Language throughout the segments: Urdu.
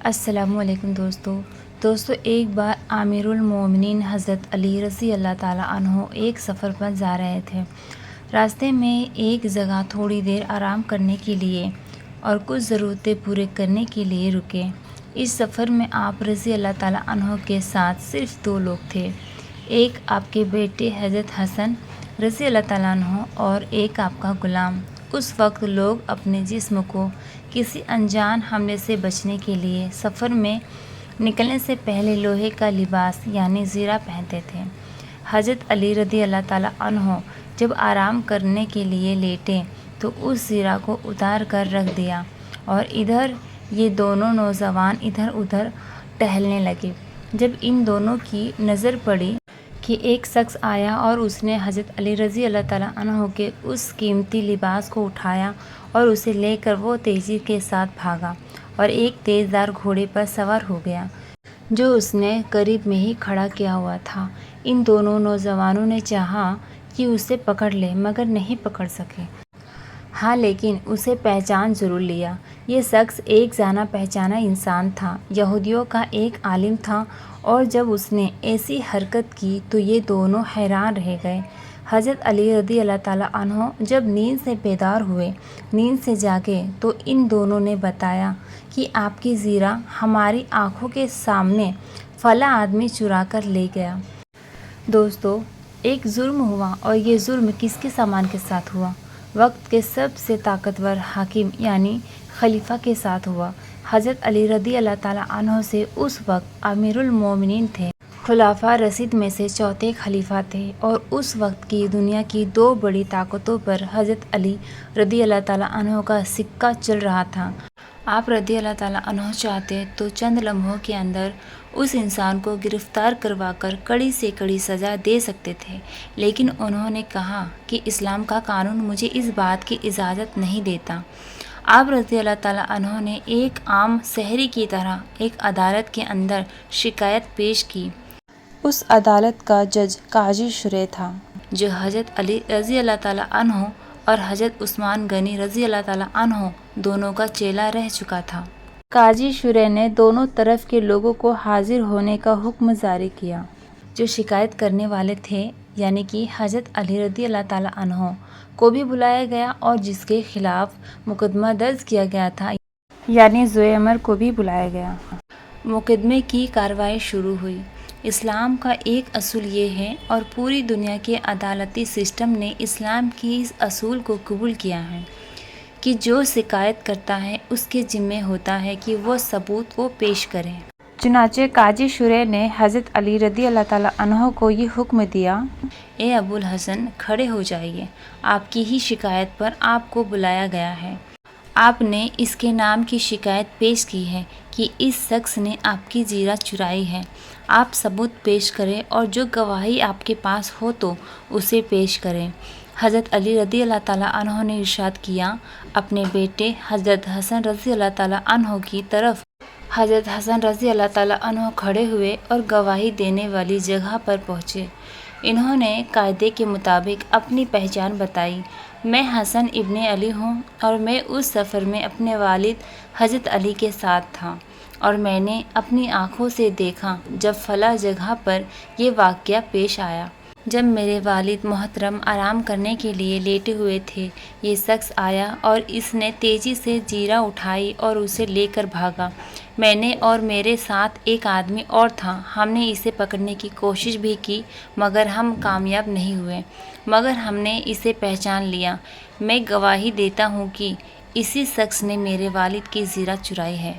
السلام علیکم دوستو ایک بار امیر المومنین حضرت علی رضی اللہ تعالیٰ عنہ ایک سفر پر جا رہے تھے۔ راستے میں ایک جگہ تھوڑی دیر آرام کرنے کے لیے اور کچھ ضرورتیں پورے کرنے کے لیے رکے۔ اس سفر میں آپ رضی اللہ تعالیٰ عنہ کے ساتھ صرف 2 لوگ تھے، ایک آپ کے بیٹے حضرت حسن رضی اللہ تعالیٰ عنہ اور ایک آپ کا غلام۔ اس وقت لوگ اپنے جسم کو کسی انجان حملے سے بچنے کے لیے سفر میں نکلنے سے پہلے لوہے کا لباس یعنی زیرہ پہنتے تھے۔ حضرت علی رضی اللہ تعالیٰ عنہ جب آرام کرنے کے لیے لیٹے تو اس زیرہ کو اتار کر رکھ دیا اور ادھر یہ دونوں نوجوان ادھر ادھر ٹہلنے لگے۔ جب ان دونوں کی نظر پڑی کہ ایک شخص آیا اور اس نے حضرت علی رضی اللہ تعالیٰ عنہ کے اس قیمتی لباس کو اٹھایا اور اسے لے کر وہ تیزی کے ساتھ بھاگا اور ایک تیز دھار گھوڑے پر سوار ہو گیا جو اس نے قریب میں ہی کھڑا کیا ہوا تھا۔ ان دونوں نوجوانوں نے چاہا کہ اسے پکڑ لیں مگر نہیں پکڑ سکے۔ ہاں لیکن اسے پہچان ضرور لیا۔ یہ شخص ایک جانا پہچانا انسان تھا، یہودیوں کا ایک عالم تھا، اور جب اس نے ایسی حرکت کی تو یہ دونوں حیران رہ گئے۔ حضرت علی رضی اللہ تعالیٰ عنہ جب نیند سے بیدار ہوئے، نیند سے جاگے تو ان دونوں نے بتایا کہ آپ کی زیرہ ہماری آنکھوں کے سامنے فلاں آدمی چرا کر لے گیا۔ دوستو ایک جرم ہوا، اور یہ جرم کس کے سامان کے ساتھ ہوا؟ وقت کے سب سے طاقتور حاکم یعنی خلیفہ کے ساتھ ہوا۔ حضرت علی رضی اللہ تعالیٰ عنہ سے اس وقت امیر المومنین تھے، خلفائے راشدین میں سے چوتھے خلیفہ تھے، اور اس وقت کی دنیا کی 2 بڑی طاقتوں پر حضرت علی رضی اللہ تعالیٰ عنہ کا سکہ چل رہا تھا۔ آپ رضی اللہ تعالیٰ عنہ چاہتے تو چند لمحوں کے اندر اس انسان کو گرفتار کروا کر کڑی سے کڑی سزا دے سکتے تھے، لیکن انہوں نے کہا کہ اسلام کا قانون مجھے اس بات کی اجازت نہیں دیتا۔ آپ رضی اللہ تعالیٰ عنہ نے ایک عام شہری کی طرح ایک عدالت کے اندر شکایت پیش کی۔ اس عدالت کا جج قاضی شریح تھا جو حضرت علی رضی اللہ تعالیٰ عنہ اور حضرت عثمان غنی رضی اللہ تعالیٰ عنہ دونوں کا چیلا رہ چکا تھا۔ قاضی شریح نے دونوں طرف کے لوگوں کو حاضر ہونے کا حکم جاری کیا۔ جو شکایت کرنے والے تھے یعنی کہ حضرت علی رضی اللہ تعالیٰ عنہ کو بھی بلایا گیا، اور جس کے خلاف مقدمہ درج کیا گیا تھا یعنی ذوی امر کو بھی بلایا گیا۔ مقدمے کی کارروائی شروع ہوئی۔ اسلام کا ایک اصول یہ ہے، اور پوری دنیا کے عدالتی سسٹم نے اسلام کی اس اصول کو قبول کیا ہے کہ جو شکایت کرتا ہے اس کے ذمہ ہوتا ہے کہ وہ ثبوت کو پیش کرے۔ چنانچہ قاضی شریح نے حضرت علی رضی اللہ تعالیٰ عنہ کو یہ حکم دیا: اے ابو الحسن، کھڑے ہو جائیے، آپ کی ہی شکایت پر آپ کو بلایا گیا ہے۔ آپ نے اس کے نام کی شکایت پیش کی ہے کہ اس شخص نے آپ کی زیرہ چرائی ہے۔ آپ ثبوت پیش کریں، اور جو گواہی آپ کے پاس ہو تو اسے پیش کریں۔ حضرت علی رضی اللہ تعالیٰ عنہ نے ارشاد کیا: اپنے بیٹے حضرت حسن رضی اللہ تعالیٰ عنہ کی طرف۔ حضرت حسن رضی اللہ تعالیٰ عنہ کھڑے ہوئے اور گواہی دینے والی جگہ پر پہنچے۔ انہوں نے قاعدے کے مطابق اپنی پہچان بتائی: میں حسن ابن علی ہوں، اور میں اس سفر میں اپنے والد حضرت علی کے ساتھ تھا، اور میں نے اپنی آنکھوں سے دیکھا جب فلاں جگہ پر یہ واقعہ پیش آیا۔ جب میرے والد محترم آرام کرنے کے لیے لیٹے ہوئے تھے، یہ شخص آیا اور اس نے تیزی سے زیرہ اٹھائی اور اسے لے کر بھاگا۔ میں نے اور میرے ساتھ ایک آدمی اور تھا، ہم نے اسے پکڑنے کی کوشش بھی کی مگر ہم کامیاب نہیں ہوئے، مگر ہم نے اسے پہچان لیا۔ میں گواہی دیتا ہوں کہ اسی شخص نے میرے والد کی زیرہ چرائی ہے۔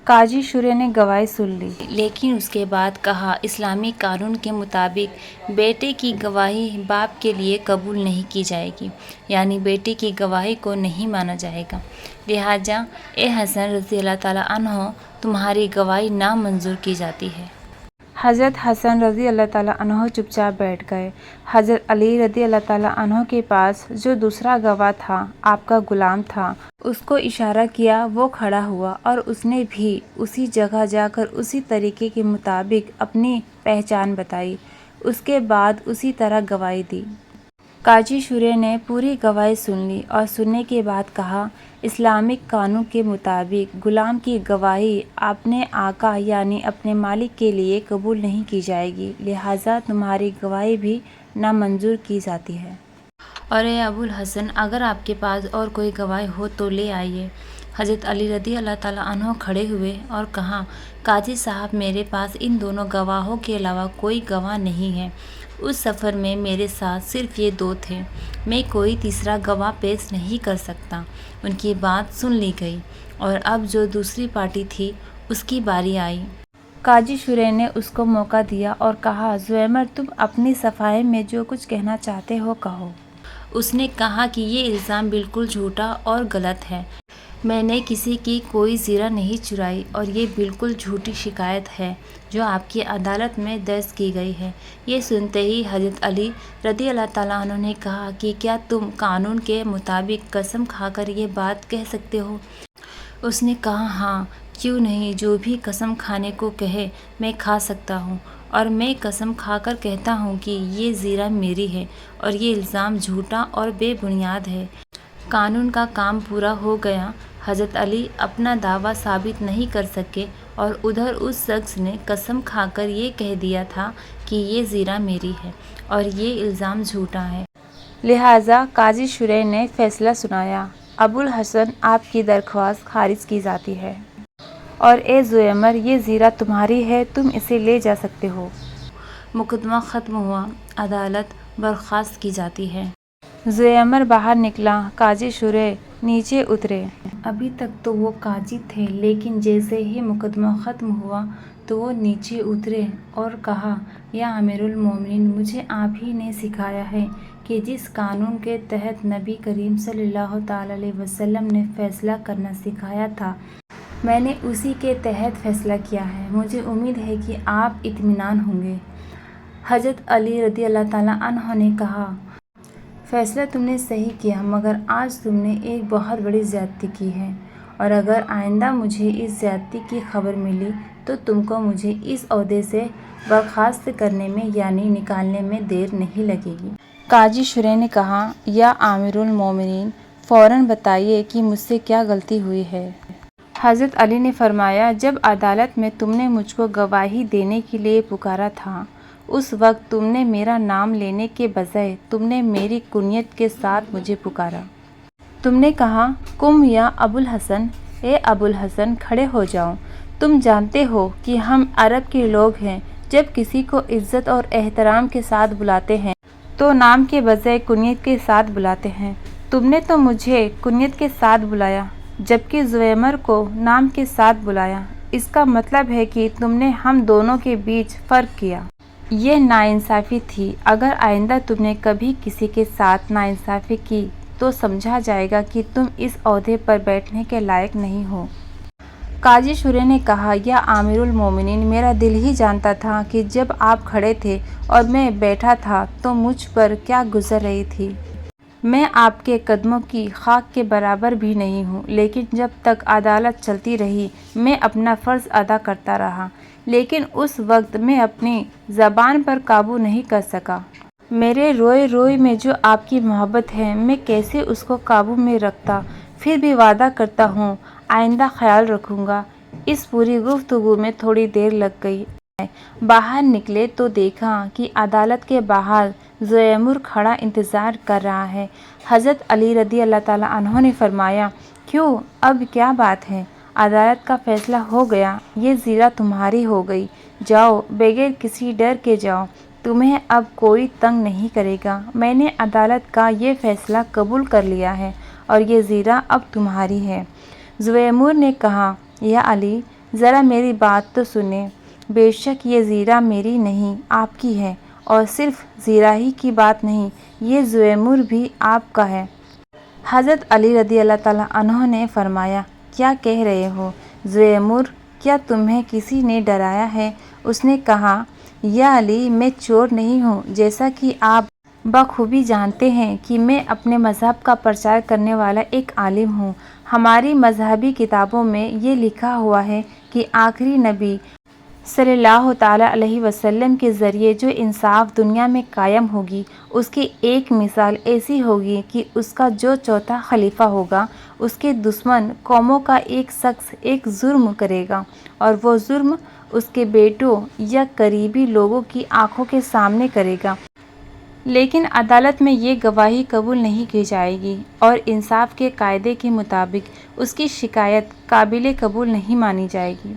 قاضی شریح نے گواہی سن لی، لیکن اس کے بعد کہا: اسلامی قانون کے مطابق بیٹے کی گواہی باپ کے لیے قبول نہیں کی جائے گی، یعنی بیٹے کی گواہی کو نہیں مانا جائے گا، لہٰذا اے حسن رضی اللہ تعالیٰ عنہ، تمہاری گواہی نامنظور کی جاتی ہے۔ حضرت حسن رضی اللہ تعالیٰ عنہ چپ چاپ بیٹھ گئے۔ حضرت علی رضی اللہ تعالیٰ عنہ کے پاس جو دوسرا گواہ تھا، آپ کا غلام تھا، اس کو اشارہ کیا، وہ کھڑا ہوا، اور اس نے بھی اسی جگہ جا کر اسی طریقے کے مطابق اپنی پہچان بتائی۔ اس کے بعد اسی طرح گواہی دی۔ قاضی شورے نے پوری گواہی سن لی اور سننے کے بعد کہا، اسلامک قانون کے مطابق غلام کی گواہی اپنے آقا یعنی اپنے مالک کے لیے قبول نہیں کی جائے گی، لہٰذا تمہاری گواہی بھی نامنظور کی جاتی ہے۔ اور اے ابو الحسن، اگر آپ کے پاس اور کوئی گواہ ہو تو لے آئیے۔ حضرت علی رضی اللہ تعالیٰ عنہ کھڑے ہوئے اور کہا، قاضی صاحب، میرے پاس ان دونوں گواہوں کے علاوہ کوئی گواہ نہیں ہے۔ اس سفر میں میرے ساتھ صرف یہ دو تھے، میں کوئی تیسرا گواہ پیش نہیں کر سکتا۔ ان کی بات سن لی گئی اور اب جو دوسری پارٹی تھی اس کی باری آئی۔ قاضی شورے نے اس کو موقع دیا اور کہا، زویمر، تم اپنی صفائی میں جو کچھ کہنا چاہتے ہو کہو۔ اس نے کہا کہ یہ الزام بالکل جھوٹا اور غلط ہے، میں نے کسی کی کوئی زیرہ نہیں چرائی اور یہ بالکل جھوٹی شکایت ہے جو آپ کی عدالت میں درج کی گئی ہے۔ یہ سنتے ہی حضرت علی رضی اللہ تعالیٰ عنہ نے کہا کہ کیا تم قانون کے مطابق قسم کھا کر یہ بات کہہ سکتے ہو؟ اس نے کہا، ہاں، کیوں نہیں، جو بھی قسم کھانے کو کہے میں کھا سکتا ہوں، اور میں قسم کھا کر کہتا ہوں کہ یہ زیرہ میری ہے اور یہ الزام جھوٹا اور بے بنیاد ہے۔ قانون کا کام پورا ہو گیا۔ حضرت علی اپنا دعویٰ ثابت نہیں کر سکے اور ادھر اس شخص نے قسم کھا کر یہ کہہ دیا تھا کہ یہ زیرہ میری ہے اور یہ الزام جھوٹا ہے۔ لہٰذا قاضی شورے نے فیصلہ سنایا، ابو الحسن، آپ کی درخواست خارج کی جاتی ہے، اور اے زویمر، یہ زیرہ تمہاری ہے، تم اسے لے جا سکتے ہو۔ مقدمہ ختم ہوا، عدالت برخاست کی جاتی ہے۔ زویمر باہر نکلا، قاضی شورے نیچے اترے۔ ابھی تک تو وہ قاضی تھے، لیکن جیسے ہی مقدمہ ختم ہوا تو وہ نیچے اترے اور کہا، یا امیر المومنین، مجھے آپ ہی نے سکھایا ہے کہ جس قانون کے تحت نبی کریم صلی اللہ تعالیٰ علیہ وسلم نے فیصلہ کرنا سکھایا تھا، میں نے اسی کے تحت فیصلہ کیا ہے۔ مجھے امید ہے کہ آپ اطمینان ہوں گے۔ حضرت علی رضی اللہ تعالیٰ عنہ نے کہا، فیصلہ تم نے صحیح کیا، مگر آج تم نے ایک بہت بڑی زیادتی کی ہے، اور اگر آئندہ مجھے اس زیادتی کی خبر ملی تو تم کو مجھے اس عہدے سے برخاست کرنے میں یعنی نکالنے میں دیر نہیں لگے گی۔ قاضی شورے نے کہا، یا امیر المومنین، فوراً بتائیے کہ مجھ سے کیا غلطی ہوئی ہے۔ حضرت علی نے فرمایا، جب عدالت میں تم نے مجھ کو گواہی دینے کے لیے پکارا تھا، اس وقت تم نے میرا نام لینے کے بجائے تم نے میری کنیت کے ساتھ مجھے پکارا۔ تم نے کہا، قم یا ابو الحسن، اے ابو الحسن، کھڑے ہو جاؤ۔ تم جانتے ہو کہ ہم عرب کے لوگ ہیں، جب کسی کو عزت اور احترام کے ساتھ بلاتے ہیں تو نام کے بجائے کنیت کے ساتھ بلاتے ہیں۔ تم نے تو مجھے کنیت کے ساتھ بلایا، جبکہ زویمر کو نام کے ساتھ بلایا۔ اس کا مطلب ہے کہ تم نے ہم دونوں کے بیچ فرق کیا۔ یہ ناانصافی تھی۔ اگر آئندہ تم نے کبھی کسی کے ساتھ ناانصافی کی تو سمجھا جائے گا کہ تم اس عہدے پر بیٹھنے کے لائق نہیں ہو۔ قاضی شورے نے کہا، یا امیر المومنین، میرا دل ہی جانتا تھا کہ جب آپ کھڑے تھے اور میں بیٹھا تھا تو مجھ پر کیا گزر رہی تھی۔ میں آپ کے قدموں کی خاک کے برابر بھی نہیں ہوں، لیکن جب تک عدالت چلتی رہی میں اپنا فرض ادا کرتا رہا، لیکن اس وقت میں اپنی زبان پر قابو نہیں کر سکا۔ میرے روئے روئے میں جو آپ کی محبت ہے، میں کیسے اس کو قابو میں رکھتا؟ پھر بھی وعدہ کرتا ہوں آئندہ خیال رکھوں گا۔ اس پوری گفتگو میں تھوڑی دیر لگ گئی۔ باہر نکلے تو دیکھا کہ عدالت کے باہر زویمر کھڑا انتظار کر رہا ہے۔ حضرت علی رضی اللہ تعالیٰ عنہ نے فرمایا، کیوں، اب کیا بات ہے؟ عدالت کا فیصلہ ہو گیا، یہ زیرہ تمہاری ہو گئی، جاؤ، بغیر کسی ڈر کے جاؤ، تمہیں اب کوئی تنگ نہیں کرے گا۔ میں نے عدالت کا یہ فیصلہ قبول کر لیا ہے اور یہ زیرہ اب تمہاری ہے۔ زویمر نے کہا، یا علی، ذرا میری بات تو سنیں، بے شک یہ زیرہ میری نہیں، آپ کی ہے، اور صرف زیرہ ہی کی بات نہیں، یہ زویمر بھی آپ کا ہے۔ حضرت علی رضی اللہ تعالیٰ عنہ نے فرمایا، کیا کہہ رہے ہو زویمر، کیا تمہیں کسی نے ڈرایا ہے؟ اس نے کہا، یا علی، میں چور نہیں ہوں، جیسا کہ آپ بخوبی جانتے ہیں کہ میں اپنے مذہب کا پرچار کرنے والا ایک عالم ہوں۔ ہماری مذہبی کتابوں میں یہ لکھا ہوا ہے کہ آخری نبی صلی اللہ تعالیٰ علیہ وسلم کے ذریعے جو انصاف دنیا میں قائم ہوگی، اس کی ایک مثال ایسی ہوگی کہ اس کا جو چوتھا خلیفہ ہوگا، اس کے دشمن قوموں کا ایک شخص ایک جرم کرے گا، اور وہ جرم اس کے بیٹوں یا قریبی لوگوں کی آنکھوں کے سامنے کرے گا، لیکن عدالت میں یہ گواہی قبول نہیں کی جائے گی، اور انصاف کے قاعدے کے مطابق اس کی شکایت قابل قبول نہیں مانی جائے گی۔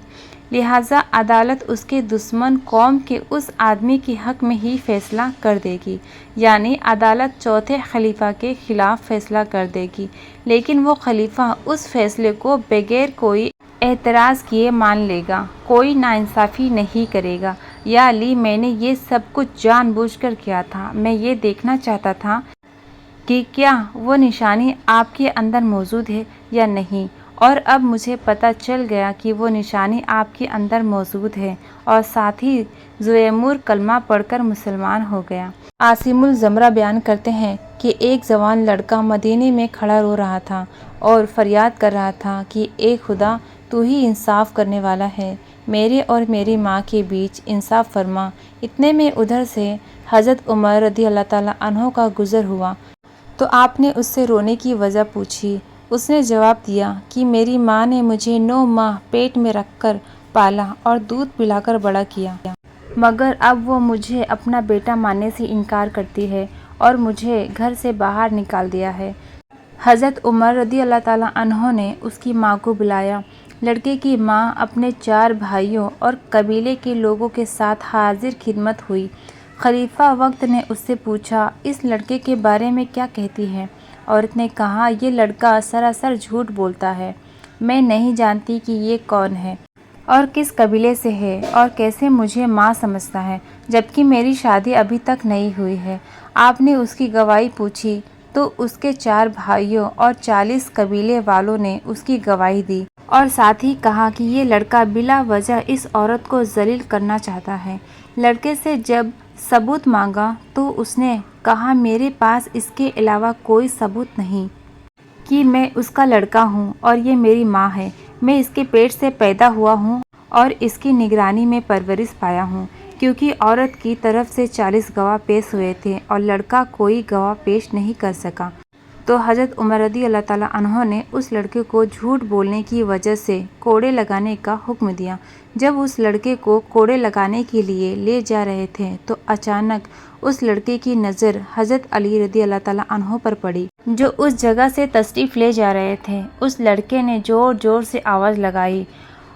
لہٰذا عدالت اس کے دشمن قوم کے اس آدمی کے حق میں ہی فیصلہ کر دے گی، یعنی عدالت چوتھے خلیفہ کے خلاف فیصلہ کر دے گی، لیکن وہ خلیفہ اس فیصلے کو بغیر کوئی اعتراض کیے مان لے گا، کوئی ناانصافی نہیں کرے گا۔ یا علی، میں نے یہ سب کچھ جان بوجھ کر کیا تھا، میں یہ دیکھنا چاہتا تھا کہ کیا وہ نشانی آپ کے اندر موجود ہے یا نہیں، اور اب مجھے پتہ چل گیا کہ وہ نشانی آپ کے اندر موجود ہے، اور ساتھ ہی ذوالنور کلمہ پڑھ کر مسلمان ہو گیا۔ عاصم الزمرہ بیان کرتے ہیں کہ ایک جوان لڑکا مدینے میں کھڑا رو رہا تھا اور فریاد کر رہا تھا کہ اے خدا، تو ہی انصاف کرنے والا ہے، میرے اور میری ماں کے بیچ انصاف فرما۔ اتنے میں ادھر سے حضرت عمر رضی اللہ تعالیٰ عنہ کا گزر ہوا تو آپ نے اس سے رونے کی وجہ پوچھی۔ اس نے جواب دیا کہ میری ماں نے مجھے 9 ماہ پیٹ میں رکھ کر پالا اور دودھ پلا کر بڑا کیا، مگر اب وہ مجھے اپنا بیٹا ماننے سے انکار کرتی ہے اور مجھے گھر سے باہر نکال دیا ہے۔ حضرت عمر رضی اللہ تعالیٰ عنہ نے اس کی ماں کو بلایا۔ لڑکے کی ماں اپنے 4 بھائیوں اور قبیلے کے لوگوں کے ساتھ حاضر خدمت ہوئی۔ خلیفہ وقت نے اس سے پوچھا، اس لڑکے کے بارے میں کیا کہتی ہے؟ عورت نے کہا، یہ لڑکا سراسر جھوٹ بولتا ہے، میں نہیں جانتی کہ یہ کون ہے اور کس قبیلے سے ہے اور کیسے مجھے ماں سمجھتا ہے، جبکہ میری شادی ابھی تک نہیں ہوئی ہے۔ آپ نے اس کی گواہی پوچھی تو اس کے 4 بھائیوں اور 40 قبیلے والوں نے اس کی گواہی دی، اور ساتھ ہی کہا کہ یہ لڑکا بلا وجہ اس عورت کو ذلیل کرنا چاہتا ہے۔ لڑکے سے جب ثبوت مانگا تو اس نے کہا، میرے پاس اس کے علاوہ کوئی ثبوت نہیں کہ میں اس کا لڑکا ہوں اور یہ میری ماں ہے، میں اس کے پیٹ سے پیدا ہوا ہوں اور اس کی نگرانی میں پرورش پایا ہوں، کیونکہ عورت کی طرف سے 40 گواہ پیش ہوئے تھے اور لڑکا کوئی گواہ پیش نہیں کر سکا۔ تو حضرت عمر رضی اللہ تعالیٰ عنہ نے اس لڑکے کو جھوٹ بولنے کی وجہ سے کوڑے لگانے کا حکم دیا۔ جب اس لڑکے کو کوڑے لگانے کے لیے لے جا رہے تھے تو اچانک اس لڑکے کی نظر حضرت علی رضی اللہ تعالیٰ عنہ پر پڑی، جو اس جگہ سے تشریف لے جا رہے تھے۔ اس لڑکے نے زور زور سے آواز لگائی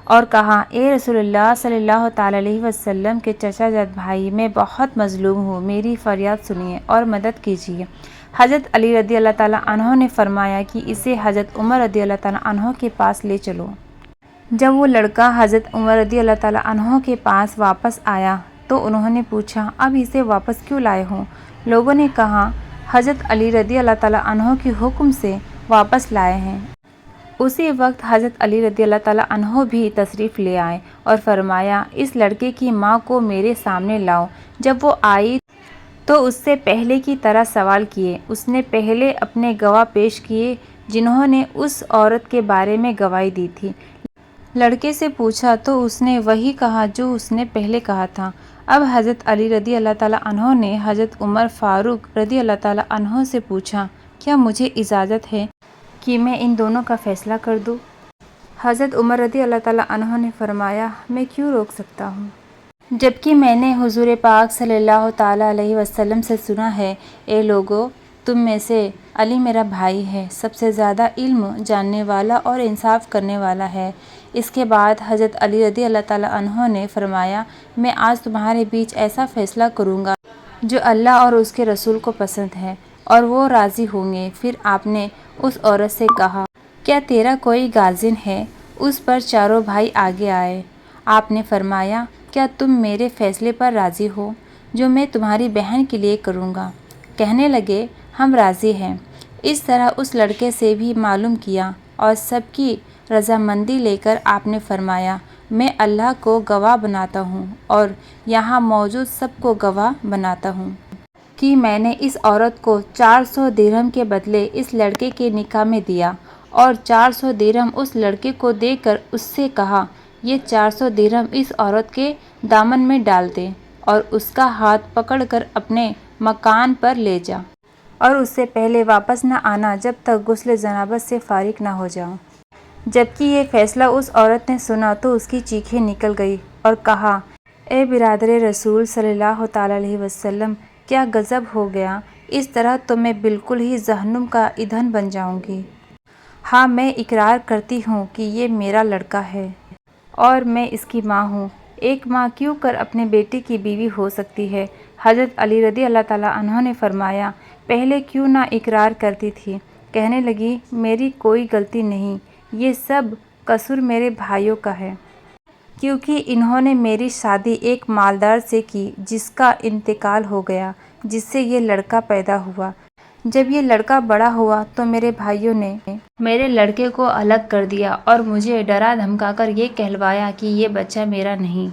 اور کہا، اے رسول اللہ صلی اللہ تعالیٰ علیہ وسلم کے چچا جاد بھائی، میں بہت مظلوم ہوں، میری فریاد سنیے اور مدد کیجیے۔ حضرت علی رضی اللہ تعالیٰ عنہ نے فرمایا کہ اسے حضرت عمر رضی اللہ تعالیٰ عنہ کے پاس لے چلو۔ جب وہ لڑکا حضرت عمر رضی اللہ تعالیٰ عنہ کے پاس واپس آیا تو انہوں نے پوچھا، اب اسے واپس کیوں لائے ہو؟ لوگوں نے کہا، حضرت علی رضی اللہ تعالیٰ عنہ کے حکم سے واپس لائے ہیں۔ اسی وقت حضرت علی رضی اللہ تعالیٰ عنہ بھی تشریف لے آئے اور فرمایا، اس لڑکے کی ماں کو میرے سامنے لاؤ۔ جب وہ آئی تو اس سے پہلے کی طرح سوال کیے۔ اس نے پہلے اپنے گواہ پیش کیے جنہوں نے اس عورت کے بارے میں گواہی دی تھی۔ لڑکے سے پوچھا تو اس نے وہی کہا جو اس نے پہلے کہا تھا۔ اب حضرت علی رضی اللہ تعالیٰ عنہ نے حضرت عمر فاروق رضی اللہ تعالیٰ عنہ سے پوچھا، کیا مجھے اجازت ہے کہ میں ان دونوں کا فیصلہ کر دوں؟ حضرت عمر رضی اللہ تعالیٰ عنہ نے فرمایا، میں کیوں روک سکتا ہوں، جبکہ میں نے حضور پاک صلی اللہ تعالیٰ علیہ وسلم سے سنا ہے، اے لوگو، تم میں سے علی میرا بھائی ہے، سب سے زیادہ علم جاننے والا اور انصاف کرنے والا ہے۔ اس کے بعد حضرت علی رضی اللہ تعالیٰ عنہ نے فرمایا، میں آج تمہارے بیچ ایسا فیصلہ کروں گا جو اللہ اور اس کے رسول کو پسند ہے اور وہ راضی ہوں گے۔ پھر آپ نے اس عورت سے کہا، کیا تیرا کوئی گارجین ہے؟ اس پر چاروں بھائی آگے آئے۔ آپ نے فرمایا، کیا تم میرے فیصلے پر راضی ہو جو میں تمہاری بہن کے لیے کروں گا؟ کہنے لگے، ہم راضی ہیں۔ اس طرح اس لڑکے سے بھی معلوم کیا اور سب کی رضامندی لے کر آپ نے فرمایا، میں اللہ کو گواہ بناتا ہوں اور یہاں موجود سب کو گواہ بناتا ہوں کہ میں نے اس عورت کو 400 درہم کے بدلے اس لڑکے کے نکاح میں دیا، اور 400 درہم اس لڑکے کو دے کر اس سے کہا، یہ 400 درہم اس عورت کے دامن میں ڈال دے اور اس کا ہاتھ پکڑ کر اپنے مکان پر لے جا، اور اس سے پہلے واپس نہ آنا جب تک غسل جنابت سے فارغ نہ ہو جاؤں۔ جبکہ یہ فیصلہ اس عورت نے سنا تو اس کی چیخیں نکل گئی اور کہا، اے برادر رسول صلی اللہ تعالیٰ علیہ وسلم، کیا غضب ہو گیا! اس طرح تو میں بالکل ہی جہنم کا ایندھن بن جاؤں گی۔ ہاں، میں اقرار کرتی ہوں کہ یہ میرا لڑکا ہے اور میں اس کی ماں ہوں۔ ایک ماں کیوں کر اپنے بیٹے کی بیوی ہو سکتی ہے؟ حضرت علی رضی اللہ تعالیٰ عنہ نے فرمایا، پہلے کیوں نہ اقرار کرتی تھی؟ کہنے لگی، میری کوئی غلطی نہیں، یہ سب قصور میرے بھائیوں کا ہے، کیونکہ انہوں نے میری شادی ایک مالدار سے کی جس کا انتقال ہو گیا، جس سے یہ لڑکا پیدا ہوا۔ جب یہ لڑکا بڑا ہوا تو میرے بھائیوں نے میرے لڑکے کو الگ کر دیا اور مجھے ڈرا دھمکا کر یہ کہلوایا کہ یہ بچہ میرا نہیں،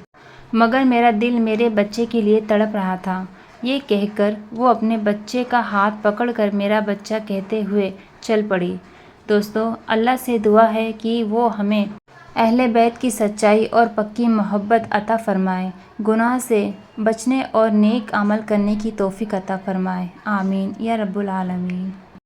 مگر میرا دل میرے بچے کے لیے تڑپ رہا تھا۔ یہ کہہ کر وہ اپنے بچے کا ہاتھ پکڑ کر میرا بچہ کہتے ہوئے چل پڑی۔ دوستو، اللہ سے دعا ہے کہ وہ ہمیں اہل بیت کی سچائی اور پکی محبت عطا فرمائے، گناہ سے بچنے اور نیک عمل کرنے کی توفیق عطا فرمائے، آمین یا رب العالمین۔